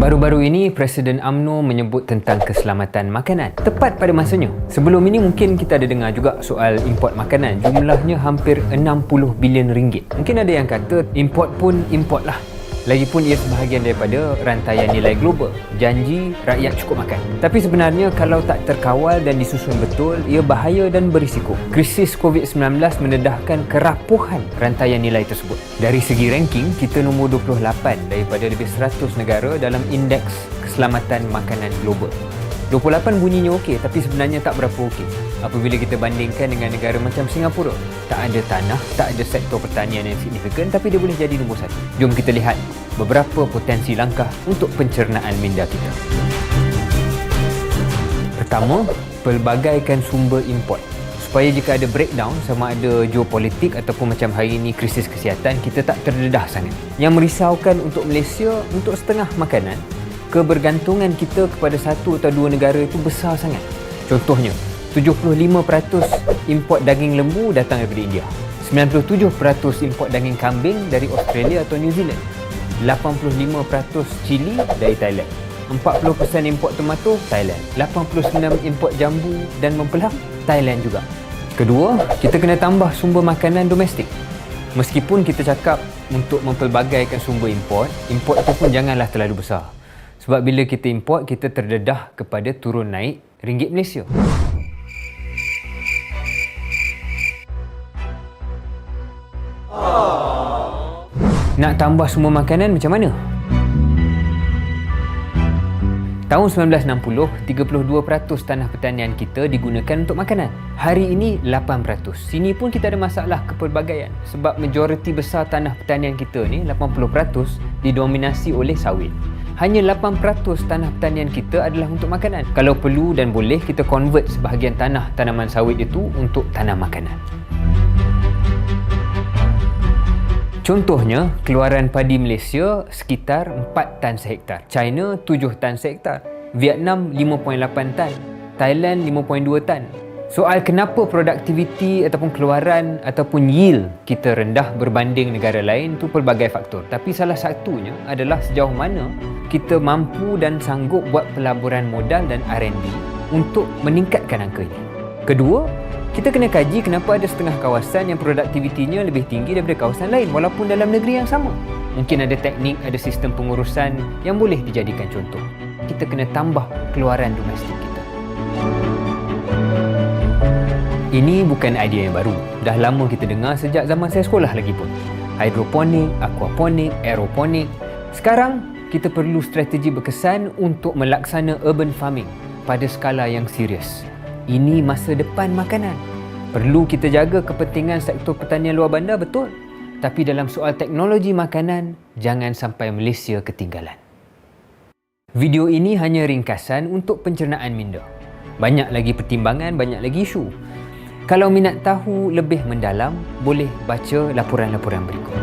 Baru-baru ini, Presiden UMNO menyebut tentang keselamatan makanan. Tepat pada masanya. Sebelum ini mungkin kita ada dengar juga soal import makanan. Jumlahnya hampir 60 bilion ringgit. Mungkin ada yang kata import pun import lah. Lagipun ia sebahagian daripada rantaian nilai global. Janji rakyat cukup makan. Tapi sebenarnya kalau tak terkawal dan disusun betul, ia bahaya dan berisiko. Krisis COVID-19 mendedahkan kerapuhan rantaian nilai tersebut. Dari segi ranking, kita nombor 28 daripada lebih 100 negara dalam indeks keselamatan makanan global. 28 bunyinya okey, tapi sebenarnya tak berapa okey. Apabila kita bandingkan dengan negara macam Singapura, tak ada tanah, tak ada sektor pertanian yang signifikan, tapi dia boleh jadi nombor 1. Jom kita lihat beberapa potensi langkah untuk pencernaan minda kita. Pertama, pelbagaikan sumber import. Supaya jika ada breakdown, sama ada geopolitik ataupun macam hari ini krisis kesihatan, kita tak terdedah sangat. Yang merisaukan untuk Malaysia, untuk setengah makanan, kebergantungan kita kepada satu atau dua negara itu besar sangat. Contohnya, 75% import daging lembu datang daripada India. 97% import daging kambing dari Australia atau New Zealand. 85% cili dari Thailand. 40% import tomato, Thailand. 89% import jambu dan mempelang, Thailand juga. Kedua, kita kena tambah sumber makanan domestik. Meskipun kita cakap untuk mempelbagaikan sumber import itu pun janganlah terlalu besar. Sebab bila kita import, kita terdedah kepada turun naik ringgit Malaysia. Nak tambah sumber makanan macam mana? Tahun 1960, 32% tanah pertanian kita digunakan untuk makanan. Hari ini 8%. Sini pun kita ada masalah kepelbagaian sebab majoriti besar tanah pertanian kita ni, 80%, didominasi oleh sawit. Hanya 8% tanah pertanian kita adalah untuk makanan. Kalau perlu dan boleh, kita convert sebahagian tanah tanaman sawit itu untuk tanam makanan. Contohnya, keluaran padi Malaysia sekitar 4 tan sehektar. China 7 tan sehektar. Vietnam 5.8 tan. Thailand 5.2 tan. Soal kenapa produktiviti ataupun keluaran ataupun yield kita rendah berbanding negara lain tu pelbagai faktor. Tapi salah satunya adalah sejauh mana kita mampu dan sanggup buat pelaburan modal dan R&D untuk meningkatkan angka ini. Kedua, kita kena kaji kenapa ada setengah kawasan yang produktivitinya lebih tinggi daripada kawasan lain walaupun dalam negeri yang sama. Mungkin ada teknik, ada sistem pengurusan yang boleh dijadikan contoh. Kita kena tambah keluaran domestik kita. Ini bukan idea yang baru. Dah lama kita dengar sejak zaman saya sekolah lagi pun. Hidroponik, aquaponik, aeroponik. Sekarang, kita perlu strategi berkesan untuk melaksana urban farming pada skala yang serius. Ini masa depan makanan. Perlu kita jaga kepentingan sektor pertanian luar bandar, betul. Tapi dalam soal teknologi makanan, jangan sampai Malaysia ketinggalan. Video ini hanya ringkasan untuk pencernaan minda. Banyak lagi pertimbangan, banyak lagi isu. Kalau minat tahu lebih mendalam, boleh baca laporan-laporan berikut.